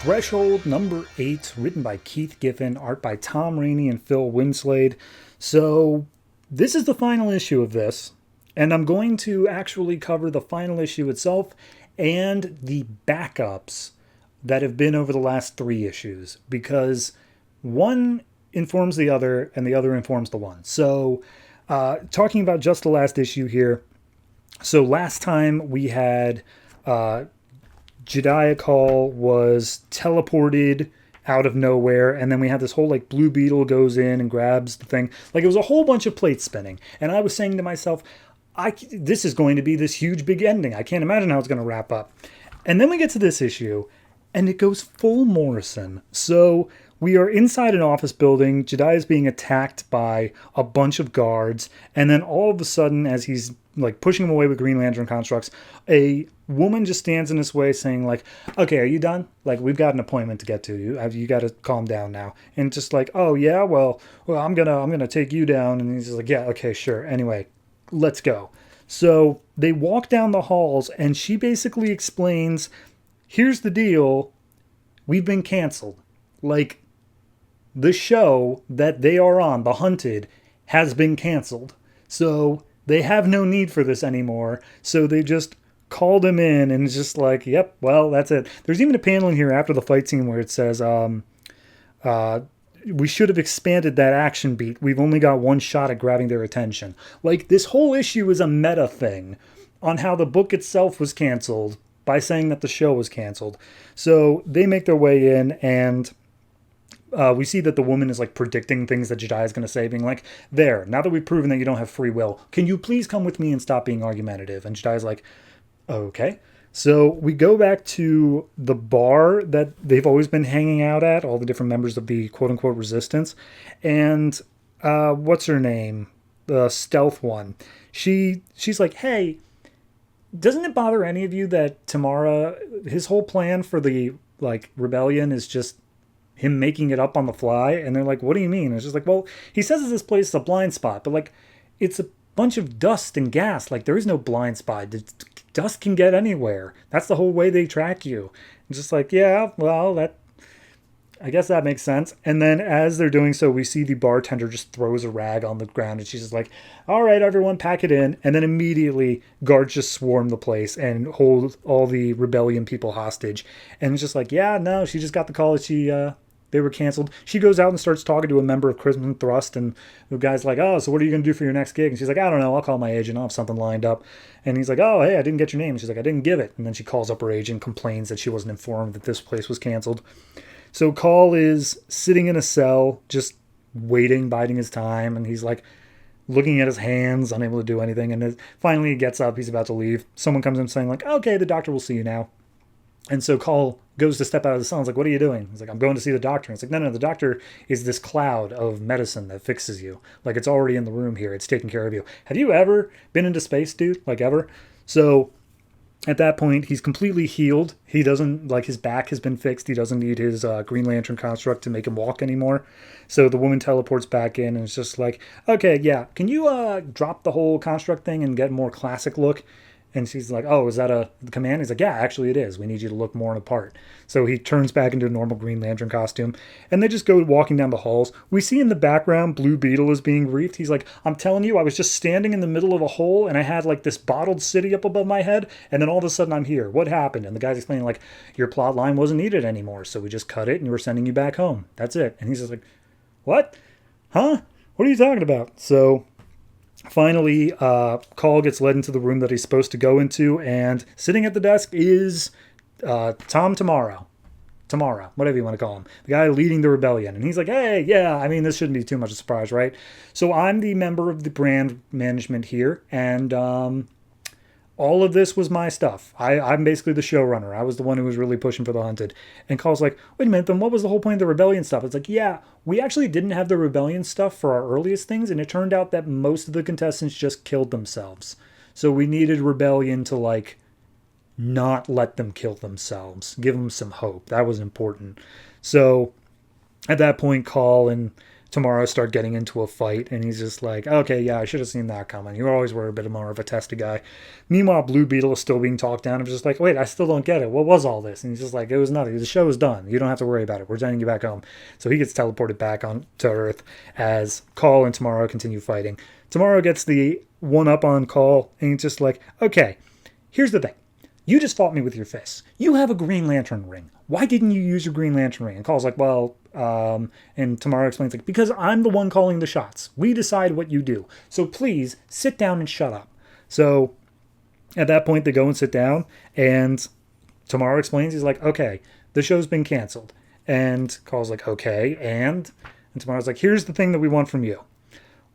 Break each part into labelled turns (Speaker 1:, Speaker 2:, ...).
Speaker 1: Threshold number 8, written by Keith Giffen, art by Tom Rainey and Phil Winslade. So, this is the final issue of this, and I'm going to actually cover the final issue itself and the backups that have been over the last 3 issues, because one informs the other, and the other informs the one. So, talking about just the last issue here. So, last time we had Jediah Call was teleported out of nowhere, and then we had this whole like Blue Beetle goes in and grabs the thing. Like it was a whole bunch of plates spinning, and I was saying to myself, this is going to be this huge big ending. I can't imagine how it's going to wrap up. And then we get to this issue, and it goes full Morrison. So we are inside an office building. Jediah is being attacked by a bunch of guards, and then all of a sudden, as he's like pushing him away with Green Lantern constructs, a woman just stands in his way saying like, okay, are you done? Like, we've got an appointment to get to. You got to calm down now. And just like, oh yeah, well, I'm gonna take you down. And he's just like, yeah, okay, sure. Anyway, let's go. So they walk down the halls, and she basically explains, here's the deal. We've been canceled. Like, the show that they are on, The Hunted, has been canceled. So they have no need for this anymore. So they just called him in, and it's just like, yep, well, that's it. There's even a panel in here after the fight scene where it says, we should have expanded that action beat. We've only got one shot at grabbing their attention. Like, this whole issue is a meta thing on how the book itself was canceled by saying that the show was canceled. So they make their way in, and we see that the woman is like predicting things that Jediah is going to say, being like, there, now that we've proven that you don't have free will, can you please come with me and stop being argumentative? And Jediah's like, okay. So we go back to the bar that they've always been hanging out at, all the different members of the quote-unquote resistance. And what's her name? The stealth one. She's like, hey, doesn't it bother any of you that Tamara, his whole plan for the like rebellion is just him making it up on the fly? And they're like, what do you mean? And it's just like, well, he says that this place is a blind spot, but like, it's a bunch of dust and gas. Like, there is no blind spot. Dust can get anywhere. That's the whole way they track you. It's just like, yeah, well, I guess that makes sense. And then as they're doing so, we see the bartender just throws a rag on the ground, and she's just like, all right, everyone, pack it in. And then immediately guards just swarm the place and hold all the rebellion people hostage. And it's just like, yeah, no, she just got the call that they were canceled. She goes out and starts talking to a member of Crimson Thrust, and the guy's like, oh, so what are you going to do for your next gig? And she's like, I don't know, I'll call my agent, I'll have something lined up. And he's like, oh, hey, I didn't get your name. And she's like, I didn't give it. And then she calls up her agent, complains that she wasn't informed that this place was canceled. So Call is sitting in a cell, just waiting, biding his time, and he's like looking at his hands, unable to do anything. And finally he gets up, he's about to leave. Someone comes in saying like, okay, the doctor will see you now. And so Call goes to step out of the cell. He's like, what are you doing? He's like, I'm going to see the doctor. And it's like, no, the doctor is this cloud of medicine that fixes you. Like, it's already in the room here. It's taking care of you. Have you ever been into space, dude? Like, ever? So at that point, he's completely healed. He doesn't, like, his back has been fixed. He doesn't need his Green Lantern construct to make him walk anymore. So the woman teleports back in, and it's just like, okay, yeah, can you drop the whole construct thing and get a more classic look? And she's like, oh, is that a command? He's like, yeah, actually it is. We need you to look more in a part. So he turns back into a normal Green Lantern costume. And they just go walking down the halls. We see in the background Blue Beetle is being briefed. He's like, I'm telling you, I was just standing in the middle of a hole, and I had like this bottled city up above my head. And then all of a sudden I'm here. What happened? And the guy's explaining like, your plot line wasn't needed anymore. So we just cut it and we're sending you back home. That's it. And he's just like, what? Huh? What are you talking about? So finally, Call gets led into the room that he's supposed to go into, and sitting at the desk is Tom Tomorrow, whatever you want to call him, the guy leading the rebellion. And he's like, hey, yeah, I mean, this shouldn't be too much of a surprise, right? So I'm the member of the brand management here, and all of this was my stuff. I'm basically the showrunner. I was the one who was really pushing for the Hunted. And Call's like, wait a minute, then what was the whole point of the rebellion stuff? It's like, yeah, we actually didn't have the rebellion stuff for our earliest things, and it turned out that most of the contestants just killed themselves. So we needed rebellion to, like, not let them kill themselves. Give them some hope. That was important. So at that point, Call and Tomorrow start getting into a fight, and he's just like, okay, yeah, I should have seen that coming. You always were a bit more of a testy guy. Meanwhile, Blue Beetle is still being talked down. I'm just like, wait, I still don't get it. What was all this? And he's just like, it was nothing. The show is done. You don't have to worry about it. We're sending you back home. So he gets teleported back on to Earth as Call and Tomorrow continue fighting. Tomorrow gets the one up on Call, and he's just like, okay, here's the thing. You just fought me with your fists. You have a Green Lantern ring. Why didn't you use your Green Lantern ring? And Call's like, well, and Tomorrow explains, like, because I'm the one calling the shots. We decide what you do. So please sit down and shut up. So at that point, they go and sit down, and Tomorrow explains, he's like, okay, the show's been canceled. And Call's like, okay, and Tomorrow's like, here's the thing that we want from you.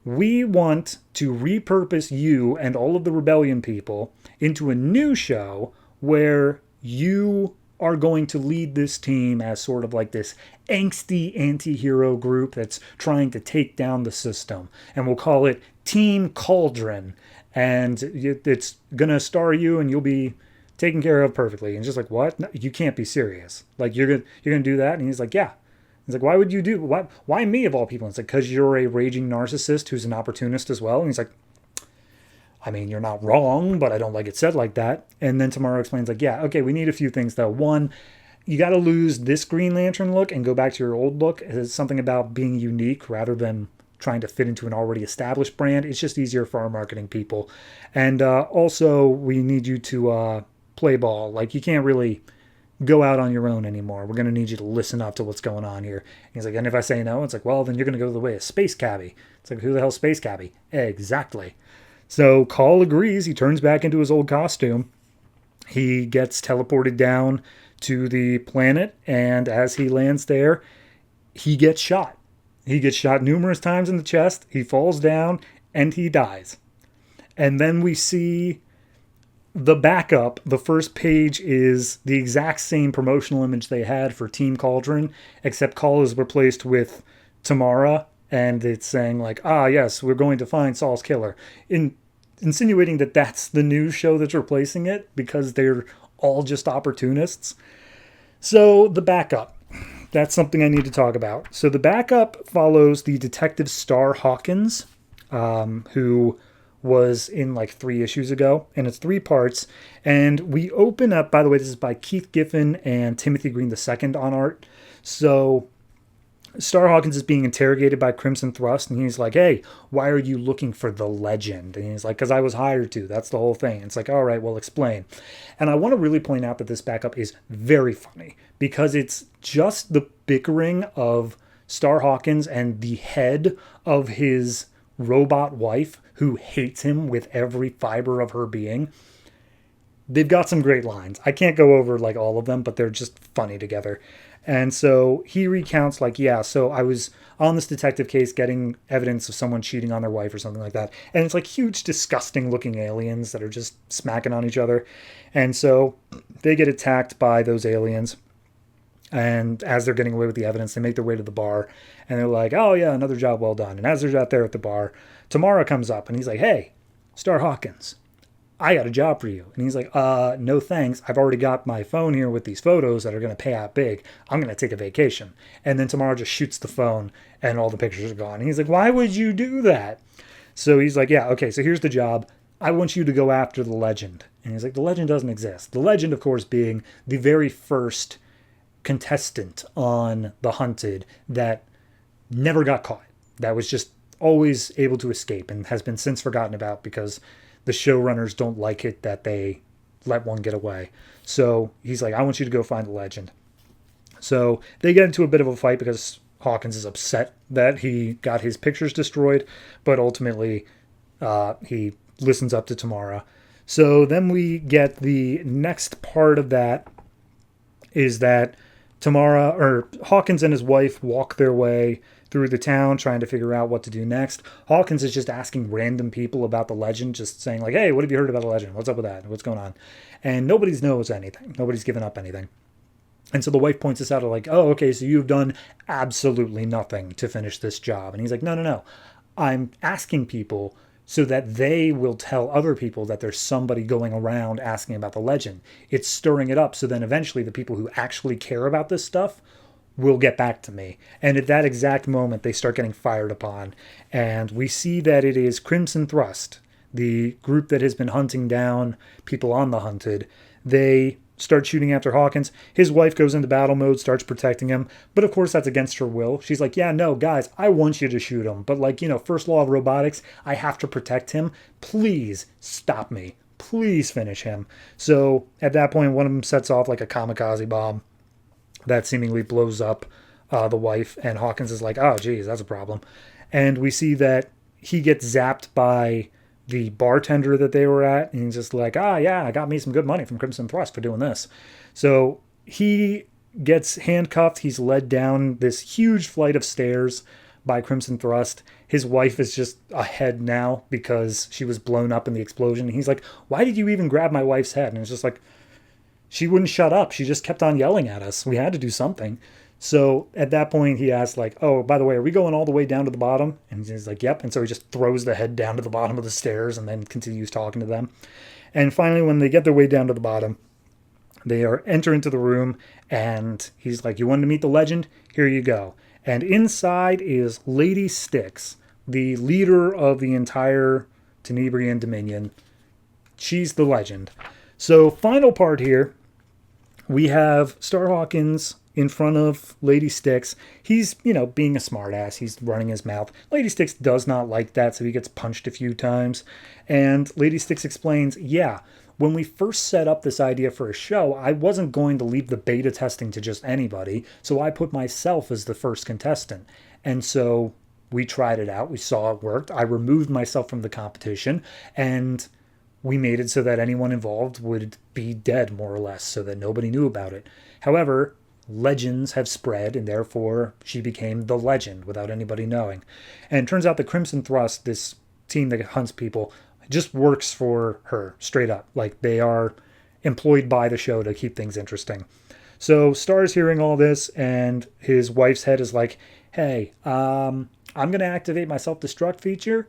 Speaker 1: We want to repurpose you and all of the Rebellion people into a new show where you are going to lead this team as sort of like this angsty anti-hero group that's trying to take down the system. And we'll call it Team Cauldron. And it's going to star you, and you'll be taken care of perfectly. And just like, what? No, you can't be serious. Like, you're gonna do that? And he's like, yeah. He's like, why would you do, why me of all people? And it's like, because you're a raging narcissist who's an opportunist as well. And he's like, I mean, you're not wrong, but I don't like it said like that. And then Tomorrow explains, like, yeah, okay, we need a few things though. One, you got to lose this Green Lantern look and go back to your old look. It's something about being unique rather than trying to fit into an already established brand. It's just easier for our marketing people. And also, we need you to play ball. Like, you can't really go out on your own anymore. We're going to need you to listen up to what's going on here. And he's like, and if I say no, it's like, well, then you're going to go the way of Space Cabbie. It's like, who the hell's Space Cabbie? Exactly. So Call agrees. He turns back into his old costume. He gets teleported down to the planet, and as he lands there, he gets shot. He gets shot numerous times in the chest. He falls down, and he dies. And then we see the backup. The first page is the exact same promotional image they had for Team Cauldron, except Call is replaced with Tamara, and it's saying like, ah, yes, we're going to find Saul's killer, insinuating that that's the news show that's replacing it because they're all just opportunists. So the backup, that's something I need to talk about. So the backup follows the detective Star Hawkins, who was in like 3 issues ago, and it's 3 parts. And we open up, by the way, this is by Keith Giffen and Timothy Green II on art. So Star Hawkins is being interrogated by Crimson Thrust, and he's like, hey, why are you looking for the legend? And he's like, because I was hired to. That's the whole thing. It's like, all right, well, explain. And I want to really point out that this backup is very funny because it's just the bickering of Star Hawkins and the head of his robot wife who hates him with every fiber of her being. They've got some great lines. I can't go over like all of them, but they're just funny together. And so he recounts like, yeah, so I was on this detective case getting evidence of someone cheating on their wife or something like that. And it's like huge, disgusting looking aliens that are just smacking on each other. And so they get attacked by those aliens. And as they're getting away with the evidence, they make their way to the bar. And they're like, oh, yeah, another job well done. And as they're out there at the bar, Tamara comes up and he's like, hey, Star Hawkins, I got a job for you. And he's like, no thanks. I've already got my phone here with these photos that are going to pay out big. I'm going to take a vacation. And then Tamara just shoots the phone and all the pictures are gone. And he's like, why would you do that? So he's like, yeah, okay, so here's the job. I want you to go after the legend. And he's like, the legend doesn't exist. The legend, of course, being the very first contestant on The Hunted that never got caught. That was just always able to escape and has been since forgotten about because the showrunners don't like it that they let one get away. So he's like, I want you to go find the legend. So they get into a bit of a fight because Hawkins is upset that he got his pictures destroyed, but ultimately he listens up to Tamara. So then we get the next part of that is that Hawkins and his wife walk their way through the town trying to figure out what to do next. Hawkins is just asking random people about the legend, just saying like, hey, what have you heard about the legend? What's up with that? What's going on? And nobody knows anything. Nobody's given up anything. And so the wife points this out like, oh, okay, so you've done absolutely nothing to finish this job. And he's like, no. I'm asking people so that they will tell other people that there's somebody going around asking about the legend. It's stirring it up so then eventually the people who actually care about this stuff will get back to me. And at that exact moment, they start getting fired upon. And we see that it is Crimson Thrust, the group that has been hunting down people on the hunted. They start shooting after Hawkins. His wife goes into battle mode, starts protecting him. But of course, that's against her will. She's like, yeah, no, guys, I want you to shoot him. But like, first law of robotics, I have to protect him. Please stop me. Please finish him. So at that point, one of them sets off like a kamikaze bomb that seemingly blows up the wife. And Hawkins is like, oh, geez, that's a problem. And we see that he gets zapped by the bartender that they were at, and he's just like, yeah, I got me some good money from Crimson Thrust for doing this. So he gets handcuffed. He's led down this huge flight of stairs by Crimson Thrust. His wife is just ahead now because she was blown up in the explosion. And he's like, why did you even grab my wife's head? And it's just like, she wouldn't shut up. She just kept on yelling at us. We had to do something. So at that point, he asked, like, oh, by the way, are we going all the way down to the bottom? And he's like, yep. And so he just throws the head down to the bottom of the stairs and then continues talking to them. And finally, when they get their way down to the bottom, they enter into the room, and he's like, you wanted to meet the legend? Here you go. And inside is Lady Styx, the leader of the entire Tenebrian Dominion. She's the legend. So final part here, we have Star Hawkins in front of Lady Styx. He's, being a smartass. He's running his mouth. Lady Styx does not like that, so he gets punched a few times. And Lady Styx explains, yeah, when we first set up this idea for a show, I wasn't going to leave the beta testing to just anybody, so I put myself as the first contestant. And so we tried it out. We saw it worked. I removed myself from the competition, and we made it so that anyone involved would be dead, more or less, so that nobody knew about it. However, legends have spread, and therefore she became the legend without anybody knowing. And it turns out the Crimson Thrust, this team that hunts people, just works for her, straight up. Like, they are employed by the show to keep things interesting. So Star's hearing all this, and his wife's head is like, hey, I'm going to activate my self-destruct feature.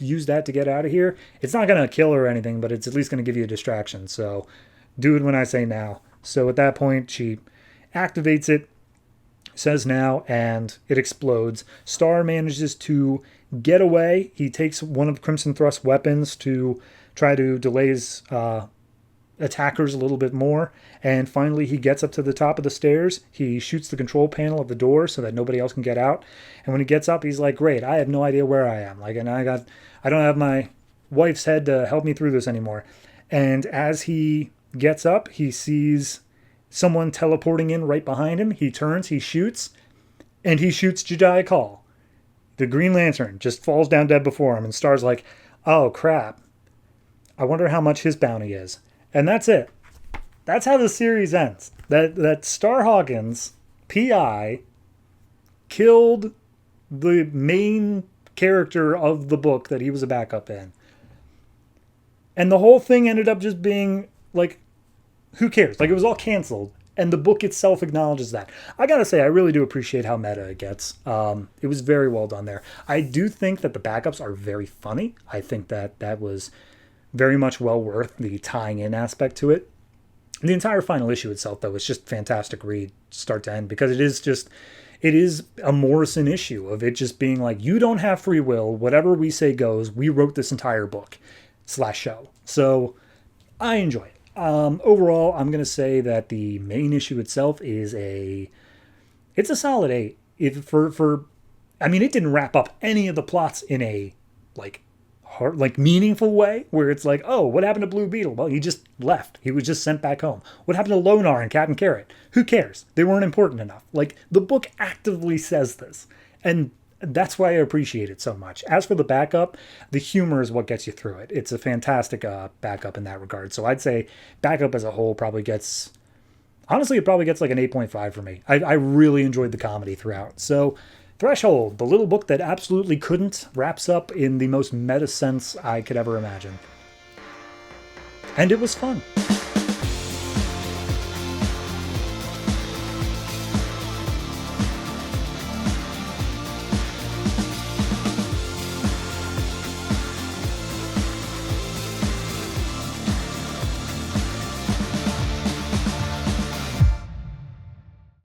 Speaker 1: Use that to get out of here. It's not going to kill her or anything, but it's at least going to give you a distraction. So do it when I say now. So at that point, she activates it, says now, and it explodes. Star manages to get away. He takes one of Crimson Thrust's weapons to try to delay his attackers a little bit more. And finally, he gets up to the top of the stairs. He shoots the control panel of the door so that nobody else can get out. And when he gets up, he's like, great, I have no idea where I am. And I don't have my wife's head to help me through this anymore. And as he gets up, he sees someone teleporting in right behind him. He turns, he shoots, and he shoots Jediah Call. The Green Lantern just falls down dead before him, and Star's like, oh crap, I wonder how much his bounty is. And that's it. That's how the series ends. That Star Hawkins, PI, killed the main character of the book that he was a backup in. And the whole thing ended up just being like, who cares? Like, it was all canceled, and the book itself acknowledges that. I gotta say, I really do appreciate how meta it gets. It was very well done there. I do think that the backups are very funny. I think that was very much well worth the tying in aspect to it. The entire final issue itself, though, is just fantastic read, start to end, because it is a Morrison issue of it just being like, you don't have free will. Whatever we say goes. We wrote this entire book / show. So I enjoy it. Overall, I'm going to say that the main issue itself is it's a solid 8. It didn't wrap up any of the plots in a meaningful way where it's like, oh, what happened to Blue Beetle? Well, he just left. He was just sent back home. What happened to Lonar and Captain Carrot? Who cares? They weren't important enough. Like, the book actively says this. And that's why I appreciate it so much. As for the backup, the humor is what gets you through it. It's a fantastic backup in that regard. So I'd say backup as a whole probably gets like an 8.5 for me. I really enjoyed the comedy throughout. So Threshold, the little book that absolutely couldn't, wraps up in the most meta sense I could ever imagine. And it was fun.